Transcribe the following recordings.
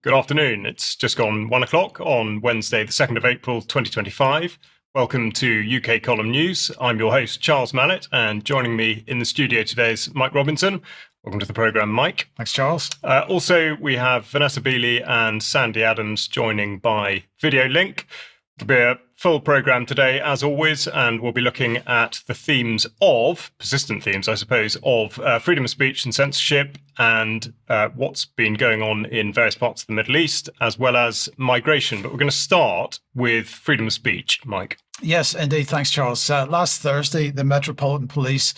Good afternoon. It's just gone 1 o'clock on Wednesday, the 2nd of April, 2025. Welcome to UK Column News. I'm your host, Charles Malet, and joining me in the studio today is Mike Robinson. Welcome to the programme, Mike. Thanks, Charles. Also, we have Vanessa Beeley and Sandi Adams joining by video link. It'll be a full programme today, as always, and we'll be looking at the themes of, persistent themes, I suppose, of freedom of speech and censorship and what's been going on in various parts of the Middle East, as well as migration. But we're going to start with freedom of speech, Mike. Yes, indeed. Thanks, Charles. Last Thursday, the Metropolitan Police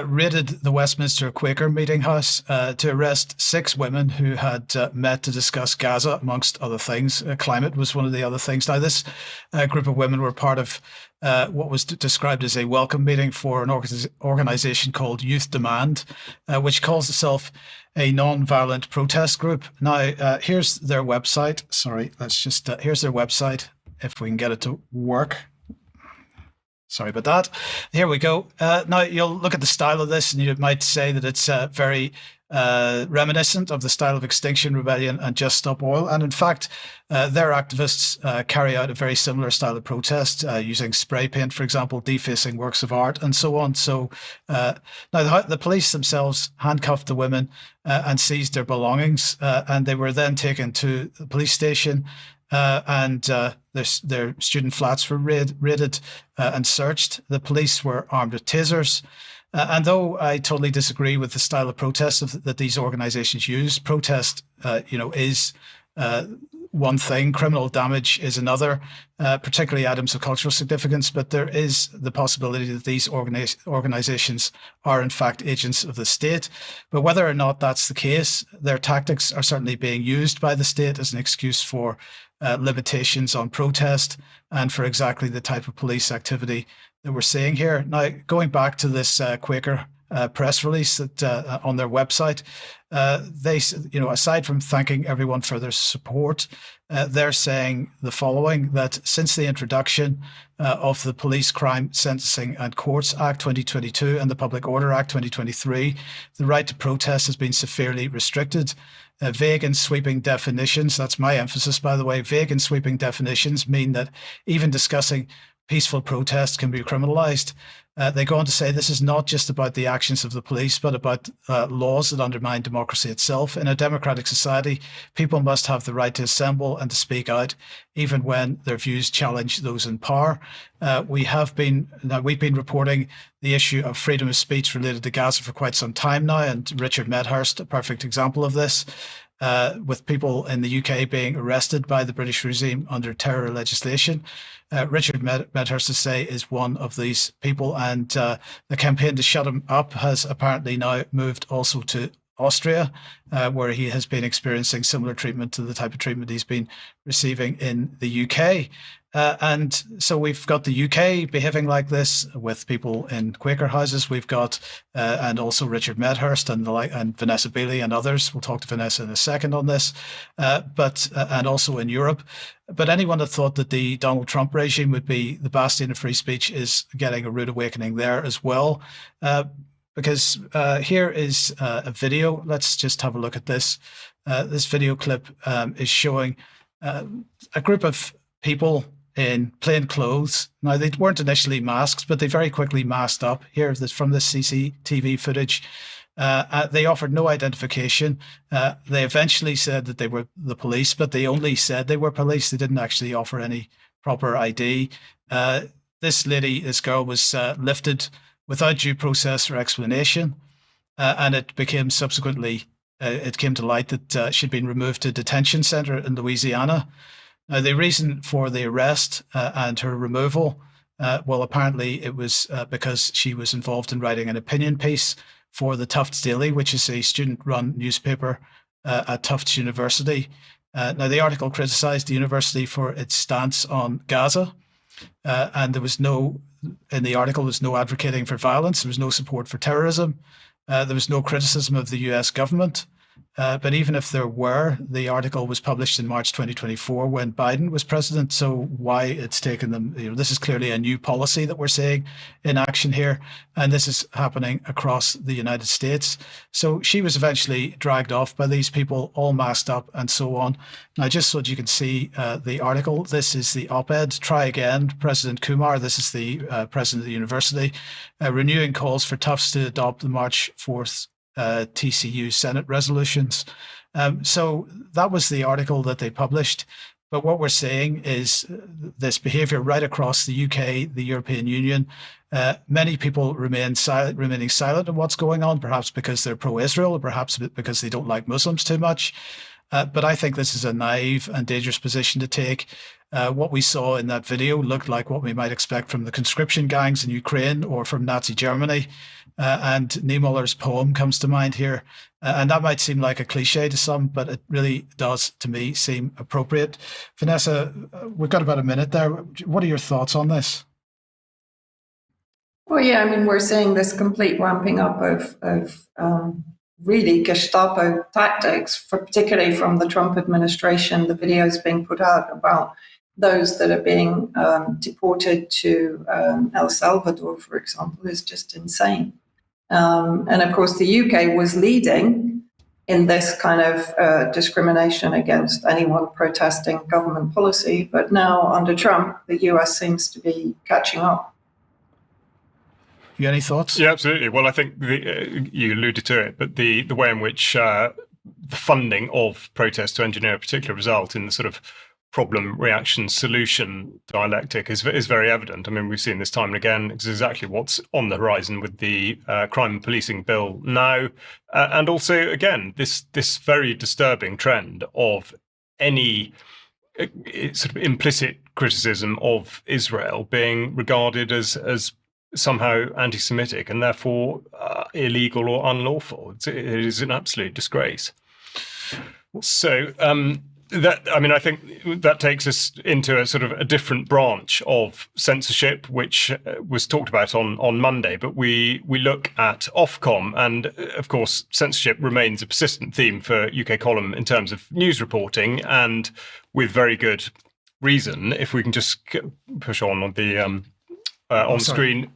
raided the Westminster Quaker Meeting House to arrest 6 women who had met to discuss Gaza, amongst other things. Climate was one of the other things. Now, this group of women were part of what was described as a welcome meeting for an organisation called Youth Demand, which calls itself a non-violent protest group. Now, here's their website. Sorry, here's their website, if we can get it to work. Sorry about that. Here we go. Now, you'll look at the style of this and you might say that it's very reminiscent of the style of Extinction Rebellion and Just Stop Oil. And in fact, their activists carry out a very similar style of protest, using spray paint, for example, defacing works of art and so on. So now the police themselves handcuffed the women and seized their belongings, and they were then taken to the police station. And their student flats were raided and searched. The police were armed with tasers. And though I totally disagree with the style of protest that these organizations use, protest, is one thing, criminal damage is another, particularly items of cultural significance. But there is the possibility that these organizations are in fact agents of the state. But whether or not that's the case, their tactics are certainly being used by the state as an excuse for limitations on protest and for exactly the type of police activity that we're seeing here. Now, going back to this Quaker press release that on their website, they, aside from thanking everyone for their support, they're saying the following: that since the introduction of the Police Crime Sentencing and Courts Act 2022 and the Public Order Act 2023, the right to protest has been severely restricted. Vague and sweeping definitions, that's my emphasis, by the way, vague and sweeping definitions mean that even discussing peaceful protest can be criminalized. They go on to say this is not just about the actions of the police, but about laws that undermine democracy itself. In a democratic society, people must have the right to assemble and to speak out, even when their views challenge those in power. We've been reporting the issue of freedom of speech related to Gaza for quite some time now, and Richard Medhurst, a perfect example of this. With people in the UK being arrested by the British regime under terror legislation. Richard Medhurst, to say, is one of these people, and the campaign to shut him up has apparently now moved also to Austria, where he has been experiencing similar treatment to the type of treatment he's been receiving in the UK. And so we've got the UK behaving like this with people in Quaker houses. We've got, and also Richard Medhurst and Vanessa Beeley and others. We'll talk to Vanessa in a second on this, and also in Europe. But anyone that thought that the Donald Trump regime would be the bastion of free speech is getting a rude awakening there as well. Because here is a video. Let's just have a look at this. This video clip is showing a group of people in plain clothes. Now, they weren't initially masked, but they very quickly masked up. Here, from this CCTV footage, they offered no identification. They eventually said that they were the police, but they only said they were police. They didn't actually offer any proper ID. This girl was lifted without due process or explanation, and it became subsequently, it came to light that she'd been removed to a detention center in Louisiana. Now, the reason for the arrest and her removal, well, apparently it was because she was involved in writing an opinion piece for the Tufts Daily, which is a student-run newspaper at Tufts University. Now, the article criticised the university for its stance on Gaza, and in the article, there was no advocating for violence, there was no support for terrorism, there was no criticism of the US government. But even if there were, the article was published in March 2024 when Biden was president. So why it's taken them, this is clearly a new policy that we're seeing in action here. And this is happening across the United States. So she was eventually dragged off by these people, all masked up and so on. Now, just so that you can see the article, this is the op-ed, Try Again, President Kumar. This is the president of the university, renewing calls for Tufts to adopt the March 4th TCU Senate resolutions. So that was the article that they published. But what we're seeing is this behavior right across the UK, the European Union. Many people remaining silent on what's going on, perhaps because they're pro-Israel, or perhaps because they don't like Muslims too much. But I think this is a naive and dangerous position to take. What we saw in that video looked like what we might expect from the conscription gangs in Ukraine or from Nazi Germany. And Niemöller's poem comes to mind here. And that might seem like a cliche to some, but it really does, to me, seem appropriate. Vanessa, we've got about a minute there. What are your thoughts on this? Well, yeah, I mean, we're seeing this complete ramping up of really Gestapo tactics, particularly from the Trump administration. The videos being put out about those that are being deported to El Salvador, for example, is just insane. And of course, the UK was leading in this kind of discrimination against anyone protesting government policy. But now, under Trump, the US seems to be catching up. You any thoughts? Yeah, absolutely. Well, I think you alluded to it, but the way in which the funding of protests to engineer a particular result in the sort of problem, reaction, solution dialectic is very evident. I mean, we've seen this time and again. It's exactly what's on the horizon with the crime and policing bill now. And also, again, this very disturbing trend of any sort of implicit criticism of Israel being regarded as somehow anti-Semitic and therefore illegal or unlawful. It is an absolute disgrace. So I think that takes us into a sort of a different branch of censorship, which was talked about on Monday. But we look at Ofcom, and of course, censorship remains a persistent theme for UK Column in terms of news reporting, and with very good reason. If we can just push on the on screen.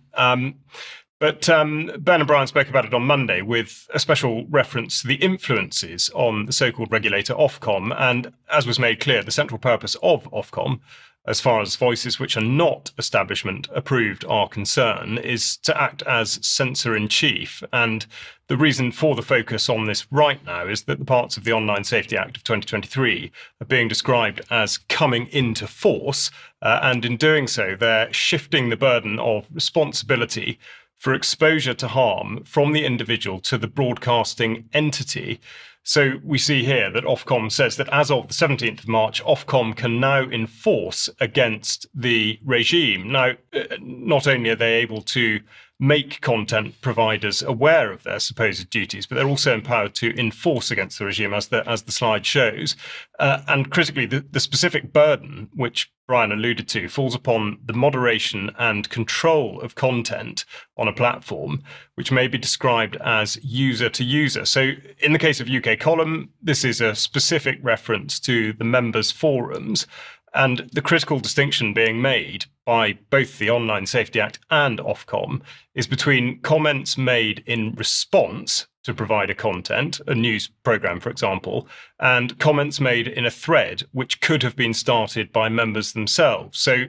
But Ben and Brian spoke about it on Monday with a special reference to the influences on the so-called regulator Ofcom. And as was made clear, the central purpose of Ofcom, as far as voices which are not establishment approved are concerned, is to act as censor-in-chief. And the reason for the focus on this right now is that the parts of the Online Safety Act of 2023 are being described as coming into force. And in doing so, they're shifting the burden of responsibility for exposure to harm from the individual to the broadcasting entity. So we see here that Ofcom says that as of the 17th of March, Ofcom can now enforce against the regime. Now, not only are they able to make content providers aware of their supposed duties, but they're also empowered to enforce against the regime, as the slide shows. And critically, the specific burden, which Brian alluded to, falls upon the moderation and control of content on a platform, which may be described as user to user. So in the case of UK Column, this is a specific reference to the members' forums. And the critical distinction being made by both the Online Safety Act and Ofcom is between comments made in response to provider content, a news program, for example, and comments made in a thread, which could have been started by members themselves. So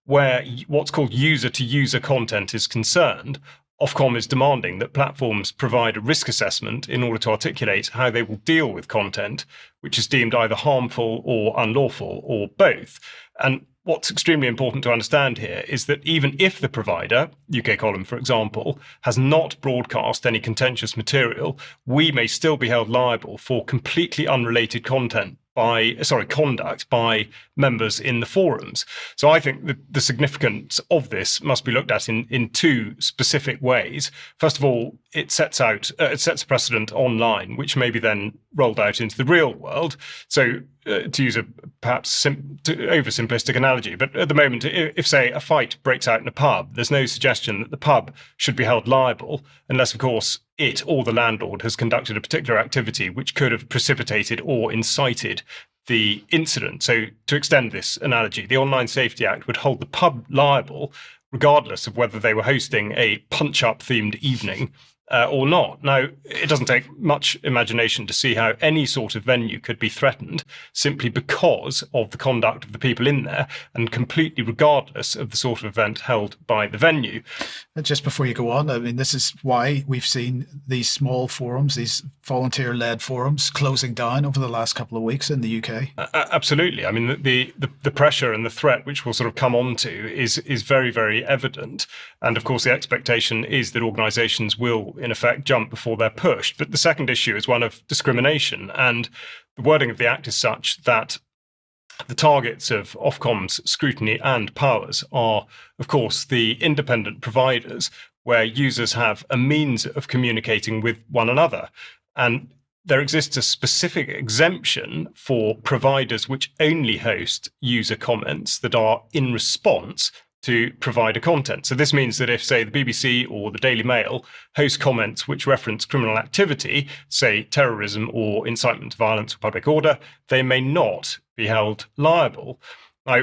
where what's called user-to-user content is concerned, Ofcom is demanding that platforms provide a risk assessment in order to articulate how they will deal with content which is deemed either harmful or unlawful or both. And what's extremely important to understand here is that even if the provider, UK Column, for example, has not broadcast any contentious material, we may still be held liable for completely unrelated conduct by members in the forums. So I think the significance of this must be looked at in two specific ways. First of all, it sets a precedent online, which may be then rolled out into the real world. So to use a perhaps oversimplistic analogy, but at the moment, if, say, a fight breaks out in a pub, there's no suggestion that the pub should be held liable unless, of course, it or the landlord has conducted a particular activity which could have precipitated or incited the incident. So to extend this analogy, the Online Safety Act would hold the pub liable regardless of whether they were hosting a punch-up themed evening or not. Now, it doesn't take much imagination to see how any sort of venue could be threatened simply because of the conduct of the people in there and completely regardless of the sort of event held by the venue. Just before you go on, I mean, this is why we've seen these small forums, these volunteer-led forums closing down over the last couple of weeks in the UK. Absolutely. I mean, the pressure and the threat, which we'll sort of come on to, is very, very evident. And of course, the expectation is that organisations will, in effect, jump before they're pushed. But the second issue is one of discrimination. And the wording of the Act is such that the targets of Ofcom's scrutiny and powers are, of course, the independent providers where users have a means of communicating with one another. And there exists a specific exemption for providers which only host user comments that are in response to provider content. So this means that if, say, the BBC or the Daily Mail host comments which reference criminal activity, say terrorism or incitement to violence or public order, they may not be held liable. Now,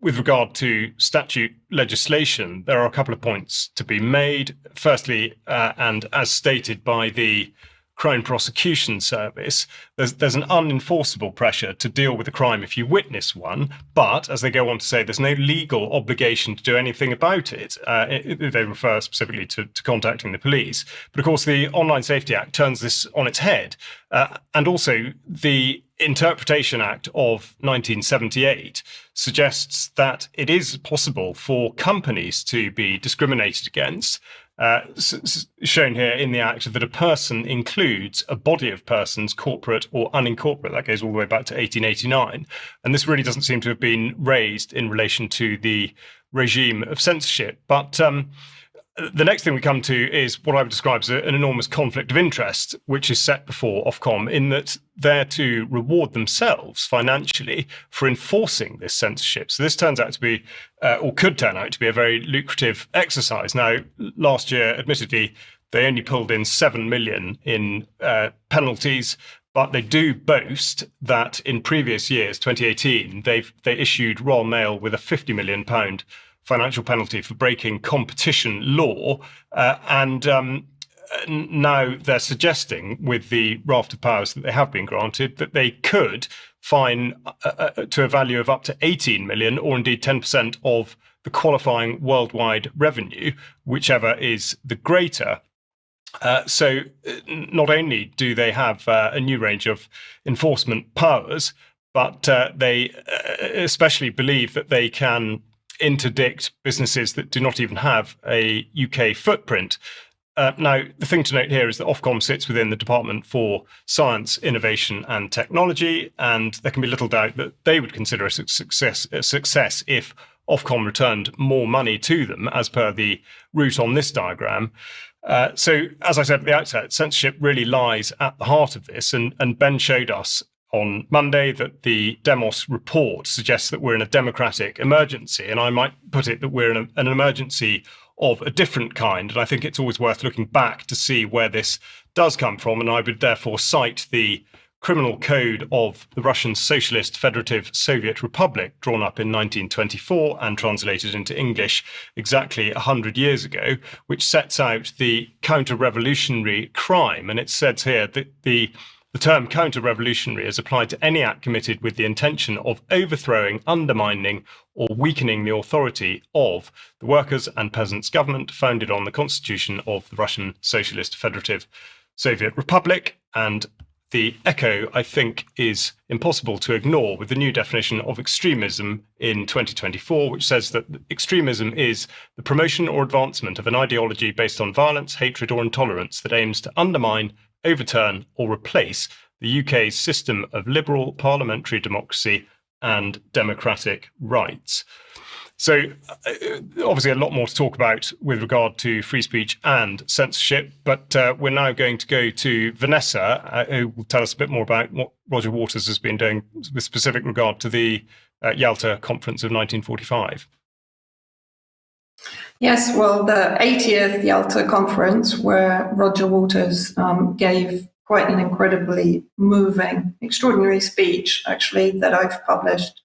with regard to statute legislation, there are a couple of points to be made. Firstly, and as stated by the Crown Prosecution Service, there's an unenforceable pressure to deal with a crime if you witness one, but, as they go on to say, there's no legal obligation to do anything about it. They refer specifically to contacting the police. But of course, the Online Safety Act turns this on its head. And also, the Interpretation Act of 1978 suggests that it is possible for companies to be discriminated against. Shown here in the Act that a person includes a body of persons, corporate or unincorporate. That goes all the way back to 1889. And this really doesn't seem to have been raised in relation to the regime of censorship. But the next thing we come to is what I would describe as an enormous conflict of interest, which is set before Ofcom, in that they're to reward themselves financially for enforcing this censorship. So this turns out to be, or could turn out to be, a very lucrative exercise. Now, last year, admittedly, they only pulled in 7 million in penalties, but they do boast that in previous years, 2018, they issued Royal Mail with a £50 million financial penalty for breaking competition law. And now they're suggesting, with the raft of powers that they have been granted, that they could fine to a value of up to 18 million, or indeed 10% of the qualifying worldwide revenue, whichever is the greater. So not only do they have a new range of enforcement powers, but they especially believe that they can interdict businesses that do not even have a UK footprint. Now, the thing to note here is that Ofcom sits within the Department for Science, Innovation and Technology, and there can be little doubt that they would consider a success if Ofcom returned more money to them, as per the route on this diagram. So, as I said at the outset, censorship really lies at the heart of this, and Ben showed us on Monday that the Demos report suggests that we're in a democratic emergency, and I might put it that we're in an emergency of a different kind. And I think it's always worth looking back to see where this does come from, and I would therefore cite the criminal code of the Russian Socialist Federative Soviet Republic, drawn up in 1924 and translated into English exactly 100 years ago, which sets out the counter-revolutionary crime. And it says here that the term counter-revolutionary is applied to any act committed with the intention of overthrowing, undermining, or weakening the authority of the workers' and peasants' government founded on the constitution of the Russian Socialist Federative Soviet Republic. And the echo, I think, is impossible to ignore with the new definition of extremism in 2024, which says that extremism is the promotion or advancement of an ideology based on violence, hatred, or intolerance that aims to undermine, overturn, or replace the UK's system of liberal parliamentary democracy and democratic rights. So obviously a lot more to talk about with regard to free speech and censorship, but we're now going to go to Vanessa, who will tell us a bit more about what Roger Waters has been doing with specific regard to the Yalta Conference of 1945. Yes, well, the 80th Yalta Conference, where Roger Waters gave quite an incredibly moving, extraordinary speech, actually, that I've published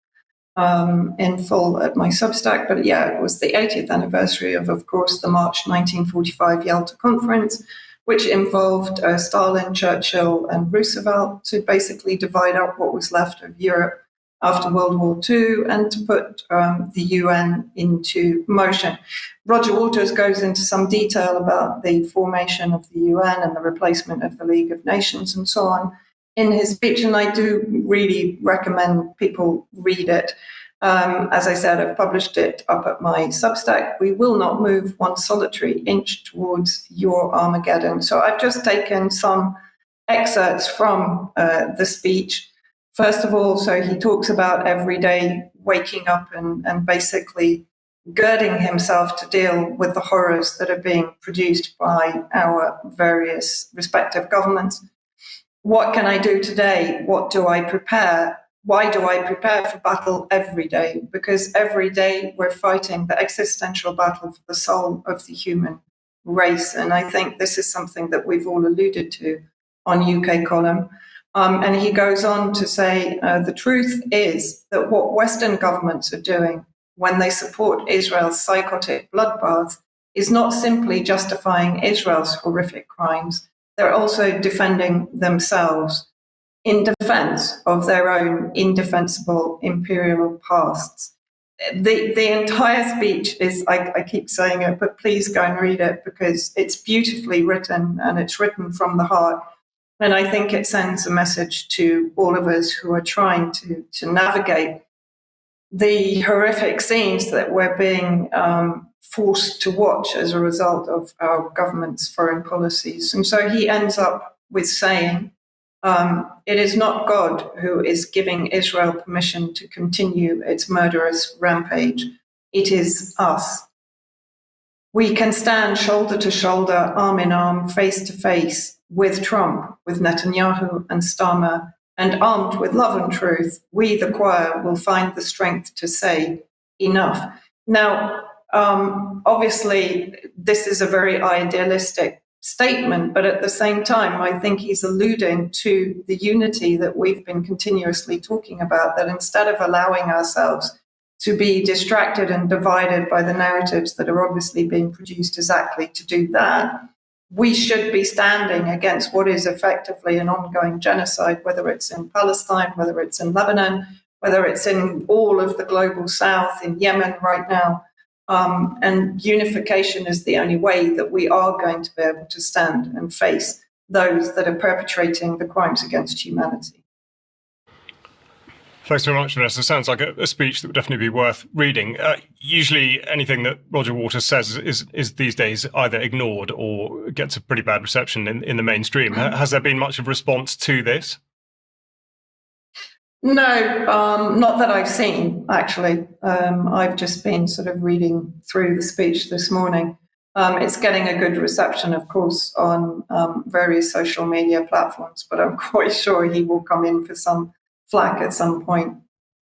in full at my Substack. But yeah, it was the 80th anniversary of course, the March 1945 Yalta Conference, which involved Stalin, Churchill, and Roosevelt to basically divide up what was left of Europe after World War II and to put the UN into motion. Roger Waters goes into some detail about the formation of the UN and the replacement of the League of Nations and so on in his speech, and I do really recommend people read it. As I said, I've published it up at my Substack. We will not move one solitary inch towards your Armageddon. So I've just taken some excerpts from the speech. First of all, so he talks about every day waking up and basically girding himself to deal with the horrors that are being produced by our various respective governments. What can I do today? What do I prepare? Why do I prepare for battle every day? Because every day we're fighting the existential battle for the soul of the human race. And I think this is something that we've all alluded to on UK Column. And he goes on to say, the truth is that what Western governments are doing when they support Israel's psychotic bloodbath is not simply justifying Israel's horrific crimes. They're also defending themselves in defense of their own indefensible imperial pasts. The entire speech is, I keep saying it, but please go and read it because it's beautifully written and it's written from the heart. And I think it sends a message to all of us who are trying to navigate the horrific scenes that we're being forced to watch as a result of our government's foreign policies. And so he ends up with saying, it is not God who is giving Israel permission to continue its murderous rampage. It is us. We can stand shoulder to shoulder, arm in arm, face to face with Trump, with Netanyahu and Starmer, and armed with love and truth, we, the choir, will find the strength to say enough. Now, obviously, this is a very idealistic statement, but at the same time, I think he's alluding to the unity that we've been continuously talking about, that instead of allowing ourselves to be distracted and divided by the narratives that are obviously being produced exactly to do that, we should be standing against what is effectively an ongoing genocide, whether it's in Palestine, whether it's in Lebanon, whether it's in all of the global south, in Yemen right now. And unification is the only way that we are going to be able to stand and face those that are perpetrating the crimes against humanity. Thanks very much, Vanessa. Sounds like a speech that would definitely be worth reading. Usually anything that Roger Waters says is these days either ignored or gets a pretty bad reception in the mainstream. Has there been much of a response to this? No, not that I've seen, actually. I've just been sort of reading through the speech this morning. It's getting a good reception, of course, on various social media platforms, but I'm quite sure he will come in for some flack at some point,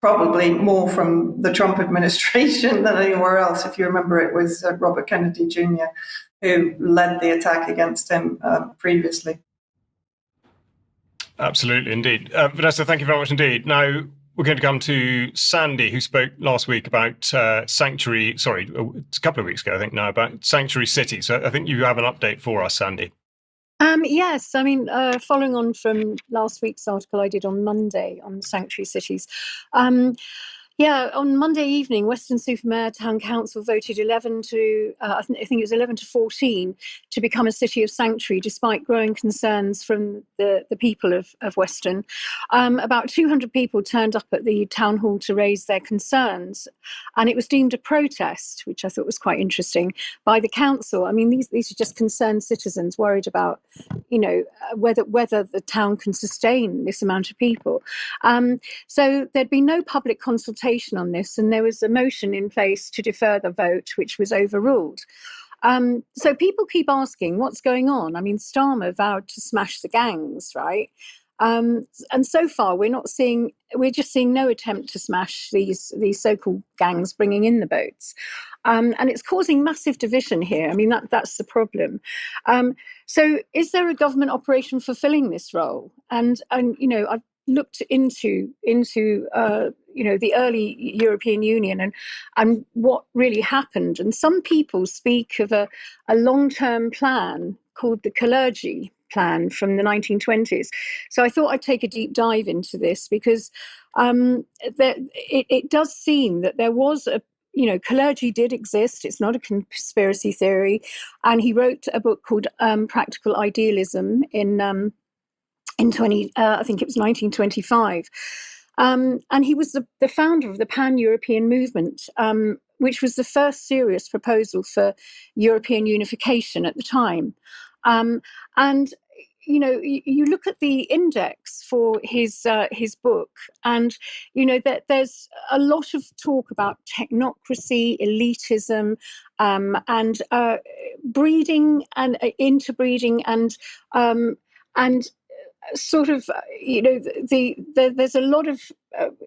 probably more from the Trump administration than anywhere else. If you remember, it was Robert Kennedy Jr. who led the attack against him previously. Absolutely, indeed. Vanessa, thank you very much indeed. Now, we're going to come to Sandi, who spoke last week about it's a couple of weeks ago, I think now, about sanctuary cities. So I think you have an update for us, Sandi. Yes, I mean, following on from last week's article I did on Monday on sanctuary cities, Yeah, on Monday evening, Weston-super-Mare Town Council voted 11 to, I think it was 11 to 14, to become a city of sanctuary, despite growing concerns from the people of Weston. About 200 people turned up at the town hall to raise their concerns, and it was deemed a protest, which I thought was quite interesting, by the council. I mean, these are just concerned citizens worried about, whether the town can sustain this amount of people. So there'd been no public consultation on this, and there was a motion in place to defer the vote, which was overruled. So people keep asking, what's going on? I mean, Starmer vowed to smash the gangs, right? And so far, we're just seeing no attempt to smash these so-called gangs bringing in the boats. And it's causing massive division here. I mean, that's the problem. So is there a government operation fulfilling this role? And I've looked into the early European Union and what really happened. And some people speak of a long-term plan called the Kalergi plan from the 1920s. So I thought I'd take a deep dive into this, because it does seem that there was Kalergi did exist. It's not a conspiracy theory. And he wrote a book called Practical Idealism in I think it was 1925. And he was the founder of the Pan-European movement, which was the first serious proposal for European unification at the time. And you look at the index for his book, and that there's a lot of talk about technocracy, elitism, and breeding and interbreeding, and sort of, there's a lot of,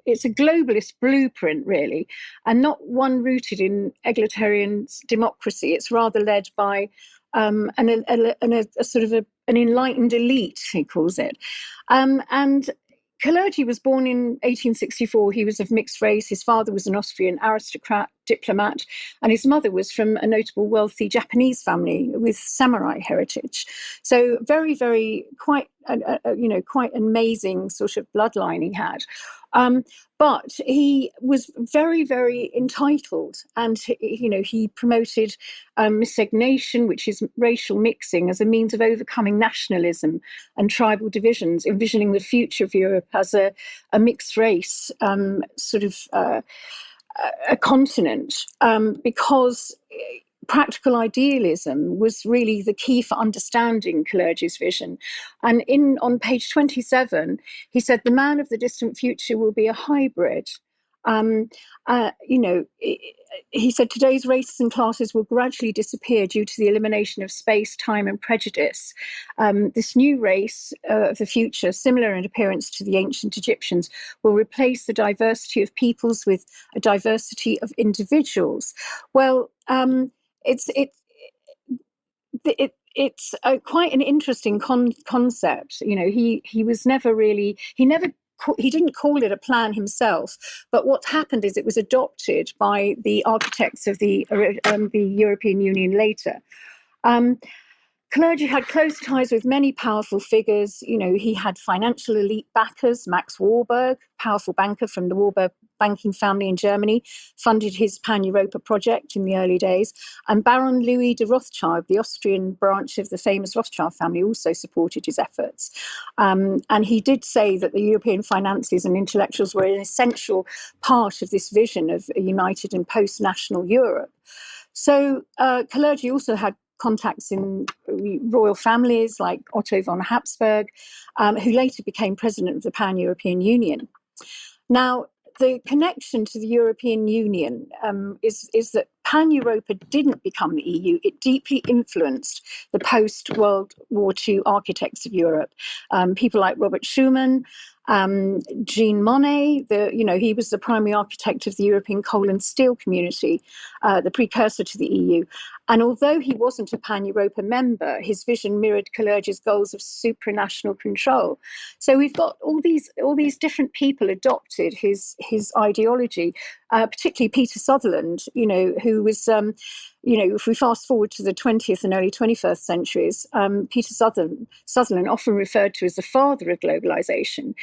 it's a globalist blueprint, really, and not one rooted in egalitarian democracy. It's rather led by an enlightened elite, he calls it. And Kalergi was born in 1864. He was of mixed race. His father was an Austrian aristocrat, diplomat, and his mother was from a notable wealthy Japanese family with samurai heritage. So very, very quite amazing sort of bloodline he had. But he was very, very entitled, and he promoted miscegnation, which is racial mixing, as a means of overcoming nationalism and tribal divisions, envisioning the future of Europe as a mixed race a continent, because practical idealism was really the key for understanding Kalergi's vision. And on page 27, he said, the man of the distant future will be a hybrid. He said today's races and classes will gradually disappear due to the elimination of space, time, and prejudice. This new race of the future, similar in appearance to the ancient Egyptians, will replace the diversity of peoples with a diversity of individuals. Well, it's quite an interesting concept. He was never really, he didn't call it a plan himself, but what happened is it was adopted by the architects of the European Union later. Kalergi had close ties with many powerful figures. He had financial elite backers. Max Warburg, powerful banker from the Warburg banking family in Germany, funded his Pan-Europa project in the early days. And Baron Louis de Rothschild, the Austrian branch of the famous Rothschild family, also supported his efforts. And he did say that the European finances and intellectuals were an essential part of this vision of a united and post-national Europe. So Kalergi also had contacts in royal families like Otto von Habsburg, who later became president of the Pan-European Union. Now, the connection to the European Union is that Pan-Europa didn't become the EU. It deeply influenced the post-World War II architects of Europe. People like Robert Schuman, Jean Monnet, he was the primary architect of the European coal and steel community, the precursor to the EU. And although he wasn't a Pan-Europa member, his vision mirrored Kalergi's goals of supranational control. So we've got all these different people adopted his ideology, particularly Peter Sutherland, who was if we fast forward to the 20th and early 21st centuries, Peter Sutherland, often referred to as the father of globalization,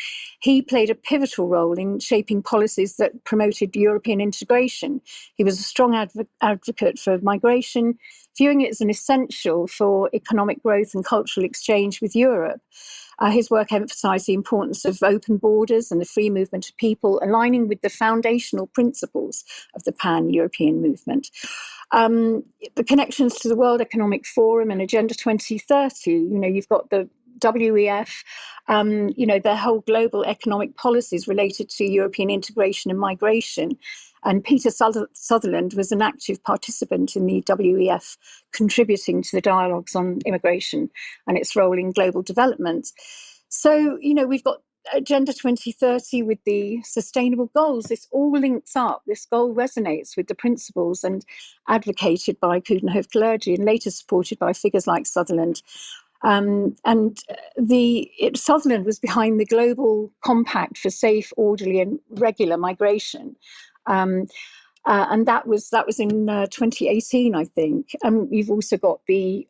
he played a pivotal role in shaping policies that promoted European integration. He was a strong advocate for migration, viewing it as an essential for economic growth and cultural exchange with Europe. His work emphasized the importance of open borders and the free movement of people, aligning with the foundational principles of the pan-European movement. The connections to the World Economic Forum and Agenda 2030, you've got the WEF, their whole global economic policies related to European integration and migration. And Peter Sutherland was an active participant in the WEF, contributing to the dialogues on immigration and its role in global development. So, we've got Agenda 2030 with the sustainable goals. This all links up. This goal resonates with the principles and advocated by Coudenhove Kalergi and later supported by figures like Sutherland. Sutherland was behind the Global Compact for Safe, Orderly and Regular Migration. And that was in 2018, I think. You've also got the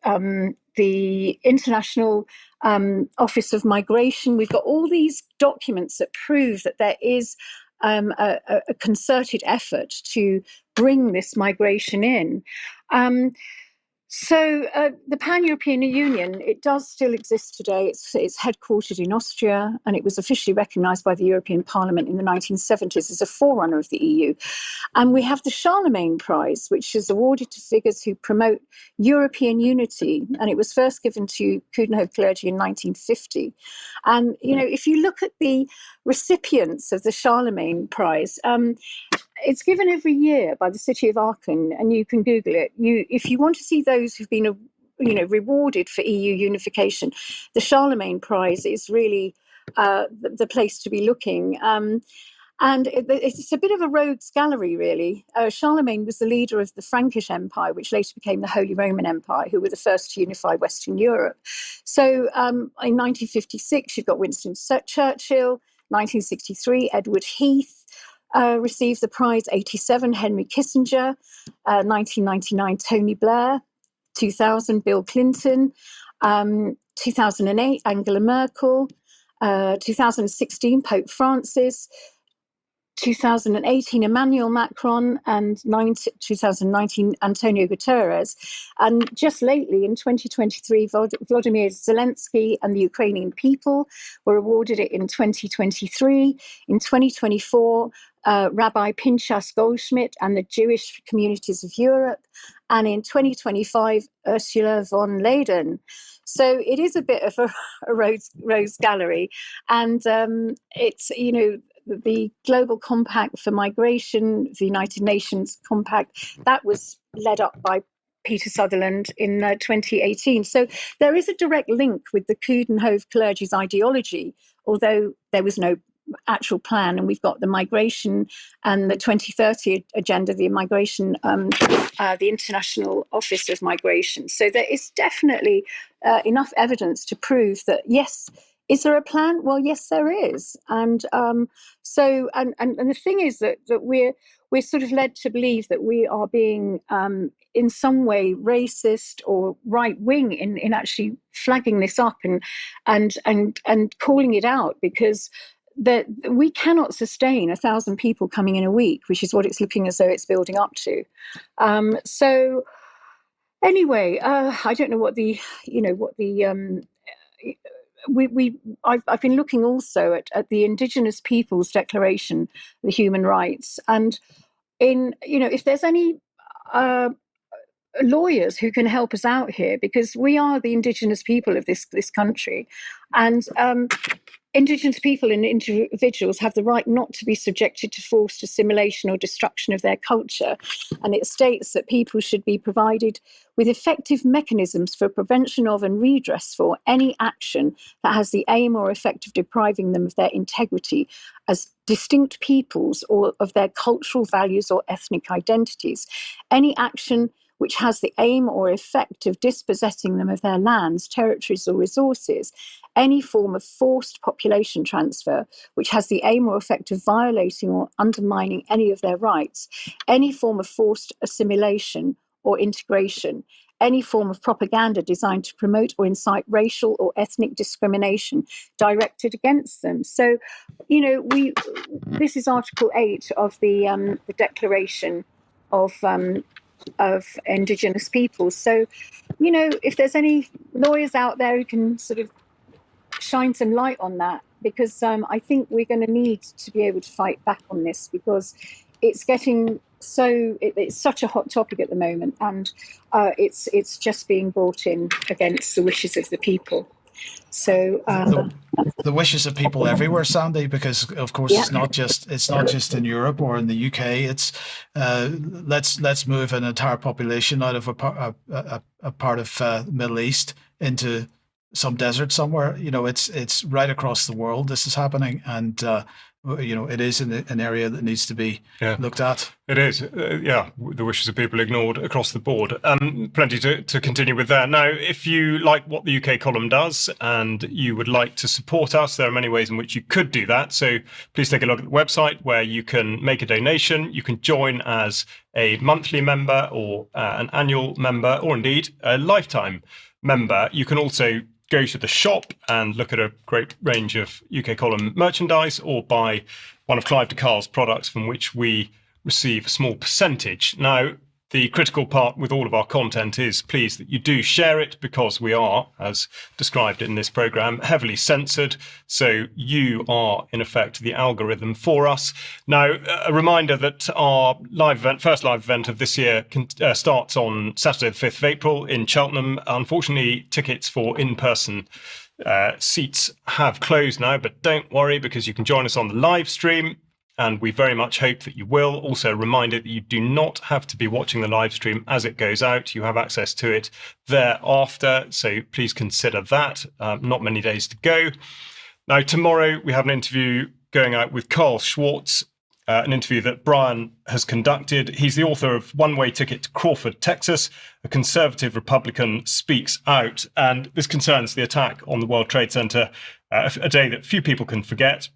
International Office of Migration. We've got all these documents that prove that there is a concerted effort to bring this migration in. So the Pan-European Union, it does still exist today. It's headquartered in Austria, and it was officially recognised by the European Parliament in the 1970s as a forerunner of the EU. And we have the Charlemagne Prize, which is awarded to figures who promote European unity, and it was first given to Coudenhove Kalergi in 1950. And, if you look at the recipients of the Charlemagne Prize, it's given every year by the city of Aachen, and you can Google it. If you want to see those who've been, rewarded for EU unification, the Charlemagne Prize is really the place to be looking. And it's a bit of a rogues gallery, really. Charlemagne was the leader of the Frankish Empire, which later became the Holy Roman Empire, who were the first to unify Western Europe. So in 1956, you've got Winston Churchill. 1963, Edward Heath received the prize. 87, Henry Kissinger. 1999, Tony Blair. 2000, Bill Clinton. 2008, Angela Merkel. 2016, Pope Francis. 2018, Emmanuel Macron, and 2019, Antonio Guterres. And just lately, in 2023, Volodymyr Zelensky and the Ukrainian people were awarded it in 2023. In 2024, Rabbi Pinchas Goldschmidt and the Jewish Communities of Europe. And in 2025, Ursula von Leyen. So it is a bit of a rose gallery. And it's, the Global Compact for Migration, the United Nations Compact, that was led up by Peter Sutherland in 2018. So there is a direct link with the Coudenhove Kalergi's ideology, although there was no actual plan. And we've got the migration and the 2030 agenda, the migration, the International Office of Migration. So there is definitely enough evidence to prove that, yes, is there a plan? Well, yes, there is. And the thing is that we're sort of led to believe that we are being in some way racist or right wing in actually flagging this up and calling it out, because that we cannot sustain 1,000 people coming in a week, which is what it's looking as though it's building up to. So anyway, I don't know I've been looking also at the Indigenous Peoples Declaration, the human rights, and if there's any lawyers who can help us out here, because we are the Indigenous people of this country, and Indigenous people and individuals have the right not to be subjected to forced assimilation or destruction of their culture. And it states that people should be provided with effective mechanisms for prevention of and redress for any action that has the aim or effect of depriving them of their integrity as distinct peoples or of their cultural values or ethnic identities. Any action which has the aim or effect of dispossessing them of their lands, territories, or resources, any form of forced population transfer, which has the aim or effect of violating or undermining any of their rights, any form of forced assimilation or integration, any form of propaganda designed to promote or incite racial or ethnic discrimination directed against them. So, this is Article 8 of the Declaration of Indigenous Peoples. So, if there's any lawyers out there who can sort of shine some light on that, because I think we're going to need to be able to fight back on this, because it's getting it's such a hot topic at the moment, and it's just being brought in against the wishes of the people. So the wishes of people everywhere, Sandi, because of course it's not just in Europe or in the UK. It's let's move an entire population out of a part of the Middle East into some desert somewhere. It's right across the world this is happening, and it is an area that needs to be looked at. It is, the wishes of people ignored across the board. Plenty to continue with there. Now, if you like what the UK column does and you would like to support us, there are many ways in which you could do that. So please take a look at the website where you can make a donation. You can join as a monthly member or an annual member, or indeed a lifetime member. You can also go to the shop and look at a great range of UK column merchandise, or buy one of Clive de Carle's products, from which we receive a small percentage. Now, the critical part with all of our content is please that you do share it, because we are, as described in this programme, heavily censored. So you are, in effect, the algorithm for us. Now, a reminder that our first live event of this year starts on Saturday, the 5th of April in Cheltenham. Unfortunately, tickets for in-person seats have closed now, but don't worry, because you can join us on the live stream. And we very much hope that you will. Also, a reminder that you do not have to be watching the live stream as it goes out. You have access to it thereafter. So please consider that. Not many days to go. Now, tomorrow we have an interview going out with Carl Schwartz, an interview that Brian has conducted. He's the author of One Way Ticket to Crawford, Texas. A conservative Republican speaks out. And this concerns the attack on the World Trade Center, a day that few people can forget.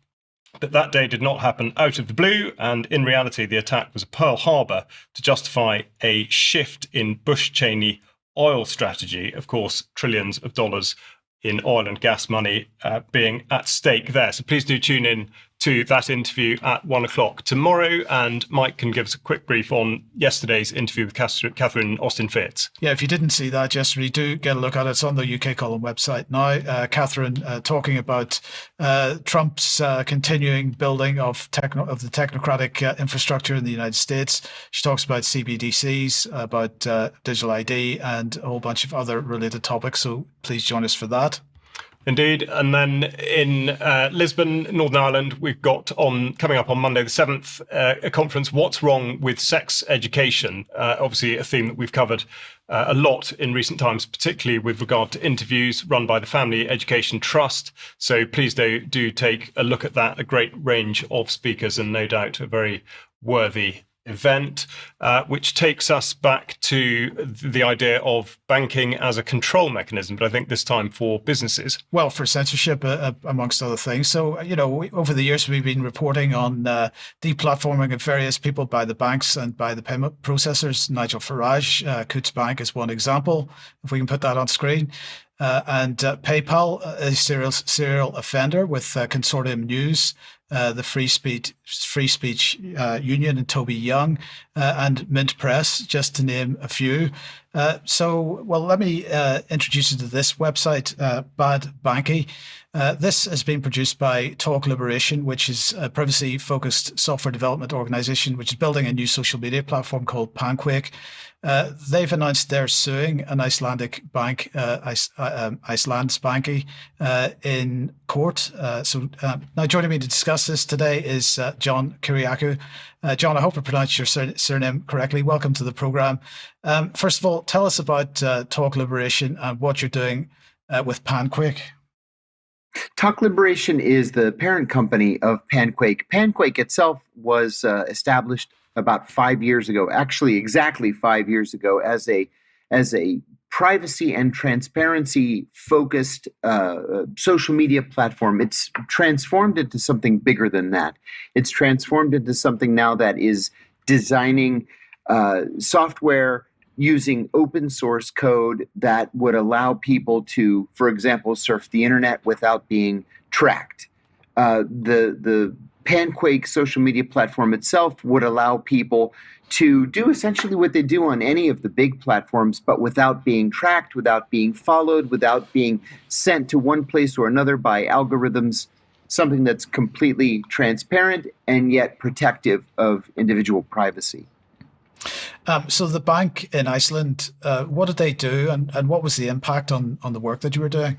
But that day did not happen out of the blue, and in reality, the attack was a Pearl Harbor to justify a shift in Bush-Cheney oil strategy. Of course, trillions of dollars in oil and gas money being at stake there. So please do tune in to that interview at 1:00 tomorrow, and Mike can give us a quick brief on yesterday's interview with Catherine Austin-Fitts. Yeah, if you didn't see that yesterday, do get a look at it. It's on the UK column website now. Catherine talking about Trump's continuing building of the technocratic infrastructure in the United States. She talks about CBDCs, about digital ID, and a whole bunch of other related topics. So please join us for that. Indeed. And then in Lisbon, Northern Ireland, we've got coming up on Monday the 7th, a conference, What's Wrong with Sex Education? Obviously a theme that we've covered a lot in recent times, particularly with regard to interviews run by the Family Education Trust. So please do take a look at that. A great range of speakers, and no doubt a very worthy event, which takes us back to the idea of banking as a control mechanism, but I think this time for businesses. Well, for censorship, amongst other things. So, over the years, we've been reporting on deplatforming of various people by the banks and by the payment processors. Nigel Farage, Coutts Bank is one example, if we can put that on screen. And PayPal, a serial offender with Consortium News, the Free Speech Union and Toby Young, and Mint Press, just to name a few. Let me introduce you to this website, Bad Banki. This has been produced by Talk Liberation, which is a privacy-focused software development organization which is building a new social media platform called Panquake. They've announced they're suing an Icelandic bank, Iceland's Banki, in court. Now joining me to discuss this today is John Kiriakou. John, I hope I pronounced your surname correctly. Welcome to the program. First of all, tell us about Talk Liberation and what you're doing with Panquake. Talk Liberation is the parent company of Panquake. Panquake itself was established about 5 years ago, actually exactly 5 years ago, as a privacy and transparency focused social media platform. It's transformed into something bigger than that. It's transformed into something now that is designing software using open source code that would allow people to, for example, surf the internet without being tracked. The Panquake social media platform itself would allow people to do essentially what they do on any of the big platforms, but without being tracked, without being followed, without being sent to one place or another by algorithms, something that's completely transparent and yet protective of individual privacy. So the bank in Iceland, what did they do, and what was the impact on the work that you were doing?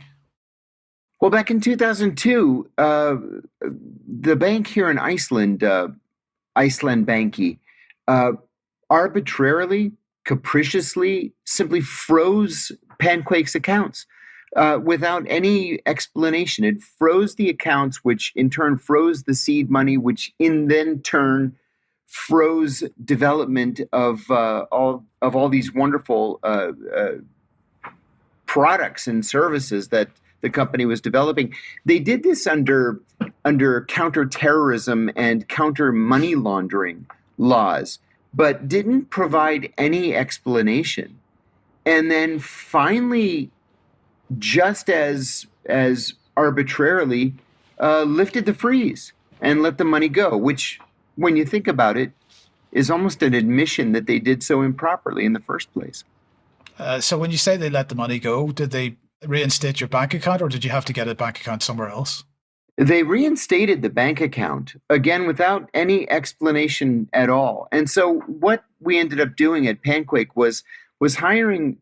Well, back in 2002, the bank here in Iceland, Iceland Banki, arbitrarily, capriciously, simply froze Panquake's accounts without any explanation. It froze the accounts, which in turn froze the seed money, which in then turn froze development of all these wonderful products and services that the company was developing. They did this under counterterrorism and counter money laundering laws, but didn't provide any explanation. And then finally, just as arbitrarily, lifted the freeze and let the money go, which, when you think about it, is almost an admission that they did so improperly in the first place. So when you say they let the money go, did they reinstate your bank account, or did you have to get a bank account somewhere else? They reinstated the bank account, again, without any explanation at all. And so what we ended up doing at Panquake was hiring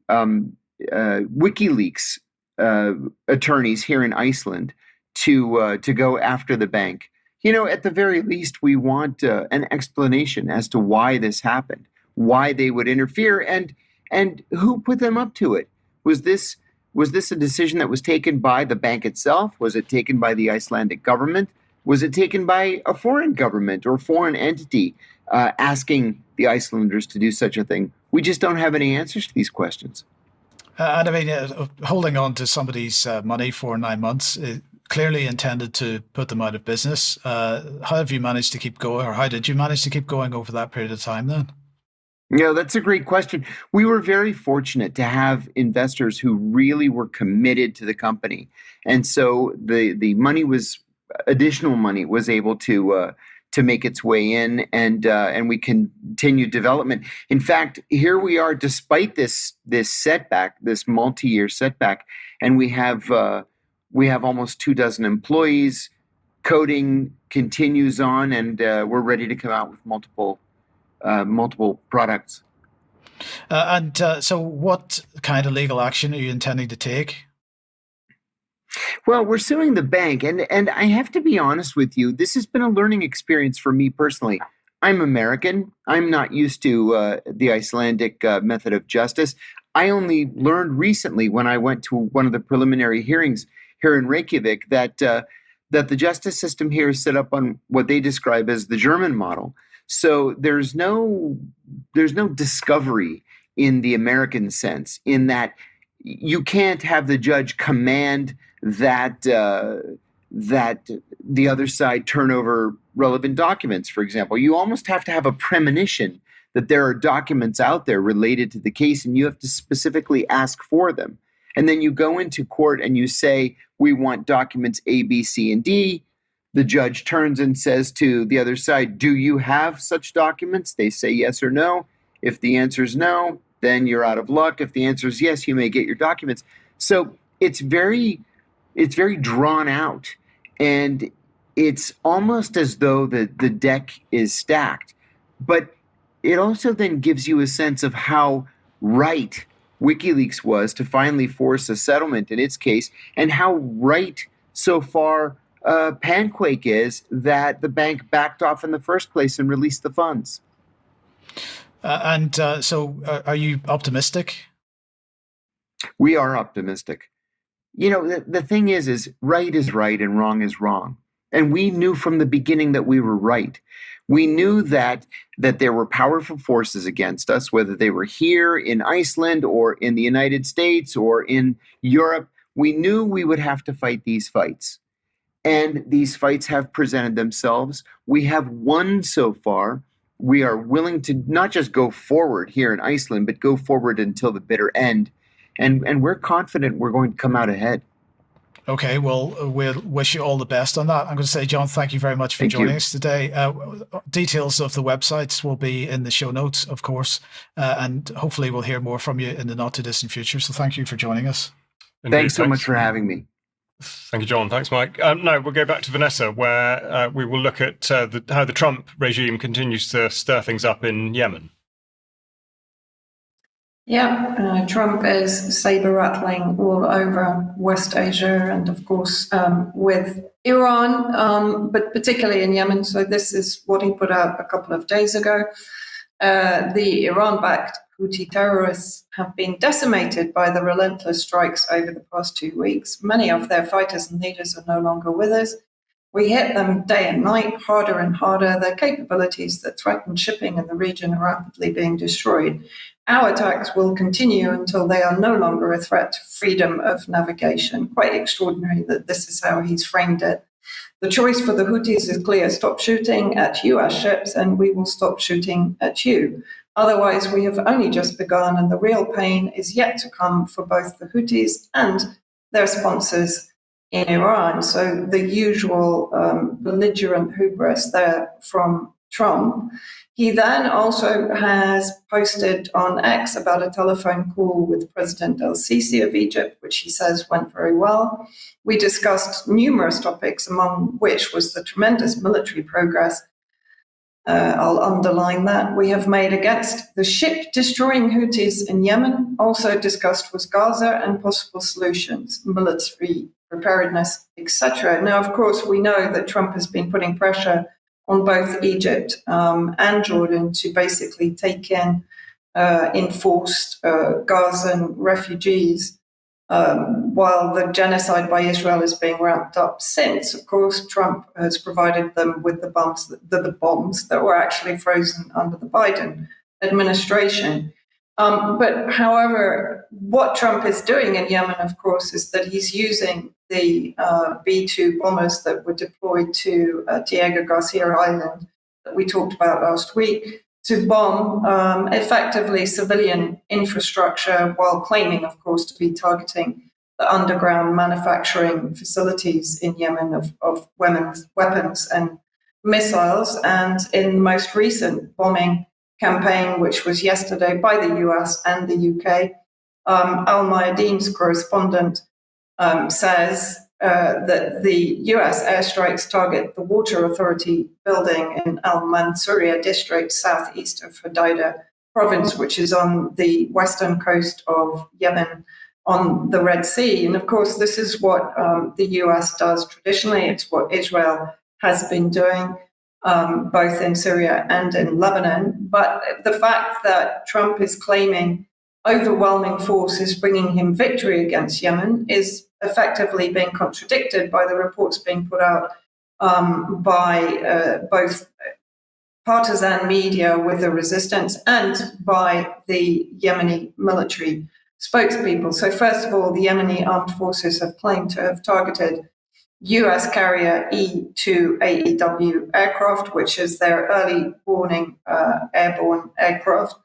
WikiLeaks attorneys here in Iceland to go after the bank. You know, at the very least, we want an explanation as to why this happened, why they would interfere, and who put them up to it. Was this a decision that was taken by the bank itself? Was it taken by the Icelandic government? Was it taken by a foreign government or foreign entity asking the Icelanders to do such a thing? We just don't have any answers to these questions. And I mean, holding on to somebody's money for 9 months, clearly intended to put them out of business. How have you managed to keep going, or how did you manage to keep going over that period of time then? Yeah, that's a great question. We were very fortunate to have investors who really were committed to the company. And so the money additional money was able to make its way in, and we continued development. In fact, here we are, despite this setback, this multi-year setback, and we have almost 24 employees. Coding continues on, and we're ready to come out with multiple products. So what kind of legal action are you intending to take? Well, we're suing the bank, and I have to be honest with you, this has been a learning experience for me personally. I'm American. I'm not used to the Icelandic method of justice. I only learned recently when I went to one of the preliminary hearings here in Reykjavik that the justice system here is set up on what they describe as the German model. So there's no discovery in the American sense, in that you can't have the judge command that the other side turn over relevant documents, for example. You almost have to have a premonition that there are documents out there related to the case, and you have to specifically ask for them. And then you go into court and you say, we want documents A, B, C, and D. The judge turns and says to the other side, do you have such documents? They say yes or no. If the answer is no, then you're out of luck. If the answer is yes, you may get your documents. So it's very drawn out, and it's almost as though the deck is stacked. But it also then gives you a sense of how right WikiLeaks was to finally force a settlement in its case, and how right so far Panquake is that the bank backed off in the first place and released the funds. So are you optimistic? We are optimistic. You know, the thing is right and wrong is wrong. And we knew from the beginning that we were right. We knew that there were powerful forces against us, whether they were here in Iceland or in the United States or in Europe. We knew we would have to fight these fights. And these fights have presented themselves. We have won so far. we are willing to not just go forward here in Iceland, but go forward until the bitter end. And we're confident we're going to come out ahead. Okay, well, we'll wish you all the best on that. I'm going to say, John, thank you very much for joining us today. Details of the websites will be in the show notes, of course, and hopefully we'll hear more from you in the not-too-distant future. So thank you for joining us. Indeed, thanks so much for having me. Thank you, John. Thanks, Mike. No, we'll go back to Vanessa, where we will look at how the Trump regime continues to stir things up in Yemen. Yeah, Trump is saber-rattling all over West Asia and, of course, with Iran, but particularly in Yemen. So this is what he put out a couple of days ago. The Iran-backed Houthi terrorists have been decimated by the relentless strikes over the past 2 weeks. Many of their fighters and leaders are no longer with us. We hit them day and night, harder and harder. Their capabilities that threaten shipping in the region are rapidly being destroyed. Our attacks will continue until they are no longer a threat to freedom of navigation. Quite extraordinary that this is how he's framed it. The choice for the Houthis is clear: stop shooting at US ships and we will stop shooting at you. Otherwise, we have only just begun, and the real pain is yet to come for both the Houthis and their sponsors in Iran. So the usual belligerent hubris there from Trump. He then also has posted on X about a telephone call with President El-Sisi of Egypt, which he says went very well. We discussed numerous topics, among which was the tremendous military progress. I'll underline that we have made against the ship-destroying Houthis in Yemen. Also discussed was Gaza and possible solutions, military preparedness, etc. Now, of course, we know that Trump has been putting pressure on both Egypt and Jordan to basically take in enforced Gazan refugees, while the genocide by Israel is being ramped up since. Of course, Trump has provided them with the bombs that were actually frozen under the Biden administration. But however, what Trump is doing in Yemen, of course, is that he's using the B-2 bombers that were deployed to Diego Garcia Island that we talked about last week to bomb effectively civilian infrastructure, while claiming, of course, to be targeting the underground manufacturing facilities in Yemen of weapons and missiles. And in the most recent bombing campaign, which was yesterday by the US and the UK, Al Mayadeen's correspondent says that the US airstrikes target the Water Authority building in Al Mansouriya district, southeast of Hodeidah province, which is on the western coast of Yemen on the Red Sea. And of course, this is what the US does traditionally. It's what Israel has been doing, both in Syria and in Lebanon. But the fact that Trump is claiming overwhelming force is bringing him victory against Yemen is effectively being contradicted by the reports being put out by both partisan media with the resistance and by the Yemeni military spokespeople. So first of all, the Yemeni armed forces have claimed to have targeted US carrier E-2 AEW aircraft, which is their early warning airborne aircraft,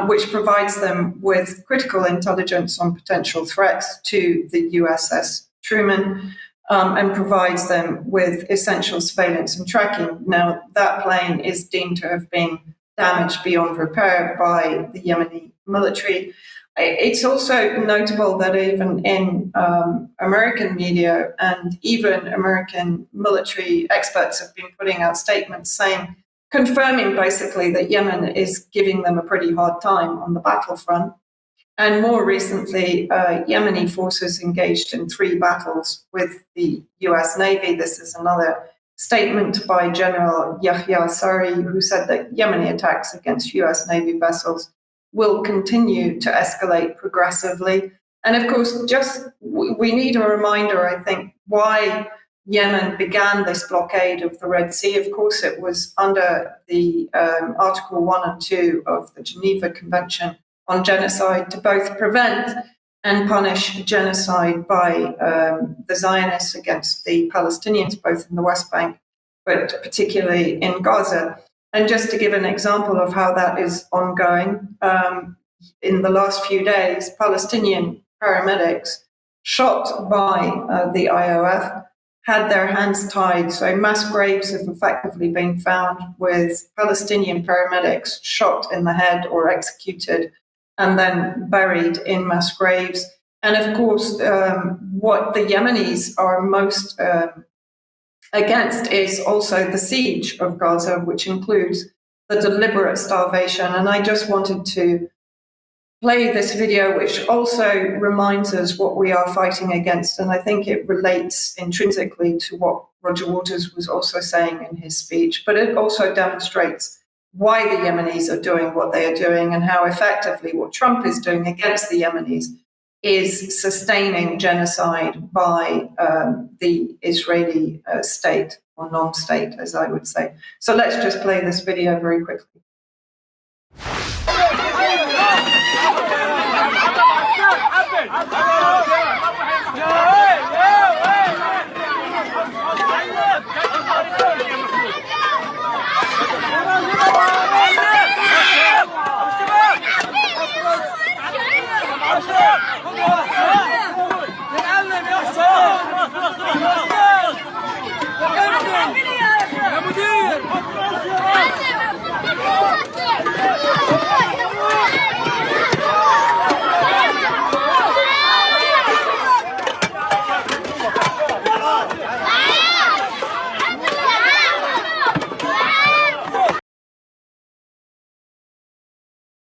which provides them with critical intelligence on potential threats to the USS Truman, and provides them with essential surveillance and tracking. Now, that plane is deemed to have been damaged beyond repair by the Yemeni military. It's also notable that even in American media and even American military experts have been putting out statements confirming basically that Yemen is giving them a pretty hard time on the battlefront. And more recently, Yemeni forces engaged in 3 battles with the US Navy. This is another statement by General Yahya Sari, who said that Yemeni attacks against US Navy vessels will continue to escalate progressively. And of course, we need a reminder, I think, why Yemen began this blockade of the Red Sea. Of course, it was under the Article 1 and 2 of the Geneva Convention on Genocide to both prevent and punish genocide by the Zionists against the Palestinians, both in the West Bank, but particularly in Gaza. And just to give an example of how that is ongoing, in the last few days, Palestinian paramedics shot by the IOF had their hands tied. So mass graves have effectively been found with Palestinian paramedics shot in the head or executed and then buried in mass graves. And of course, what the Yemenis are most against is also the siege of Gaza, which includes the deliberate starvation. And I just wanted to play this video, which also reminds us what we are fighting against. And I think it relates intrinsically to what Roger Waters was also saying in his speech, but it also demonstrates why the Yemenis are doing what they are doing and how effectively what Trump is doing against the Yemenis is sustaining genocide by the Israeli state, or non-state, as I would say. So let's just play this video very quickly.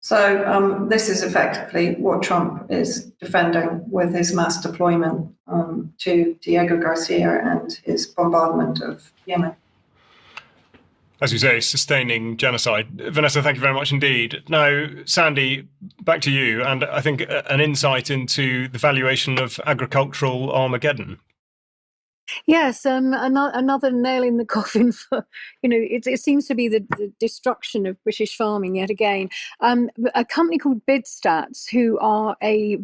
So this is effectively what Trump is defending with his mass deployment to Diego Garcia and his bombardment of Yemen. As you say, sustaining genocide. Vanessa, thank you very much indeed. Now, Sandi, back to you, and I think an insight into the valuation of agricultural Armageddon. Yes, another nail in the coffin for, it seems to be the destruction of British farming yet again. A company called Bidstats, who are a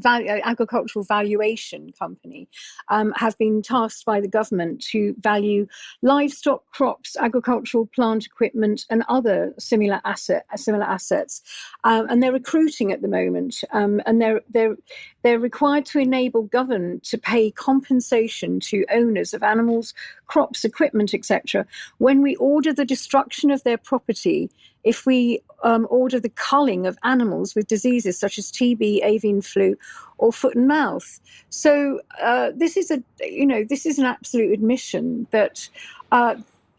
agricultural valuation company, have been tasked by the government to value livestock, crops, agricultural plant equipment, and other similar assets. And they're recruiting at the moment, and they're required to enable government to pay compensation to owners of animals, crops, equipment, etc. when we order the destruction of their property, if we order the culling of animals with diseases such as TB, avian flu, or foot and mouth. So this is an absolute admission that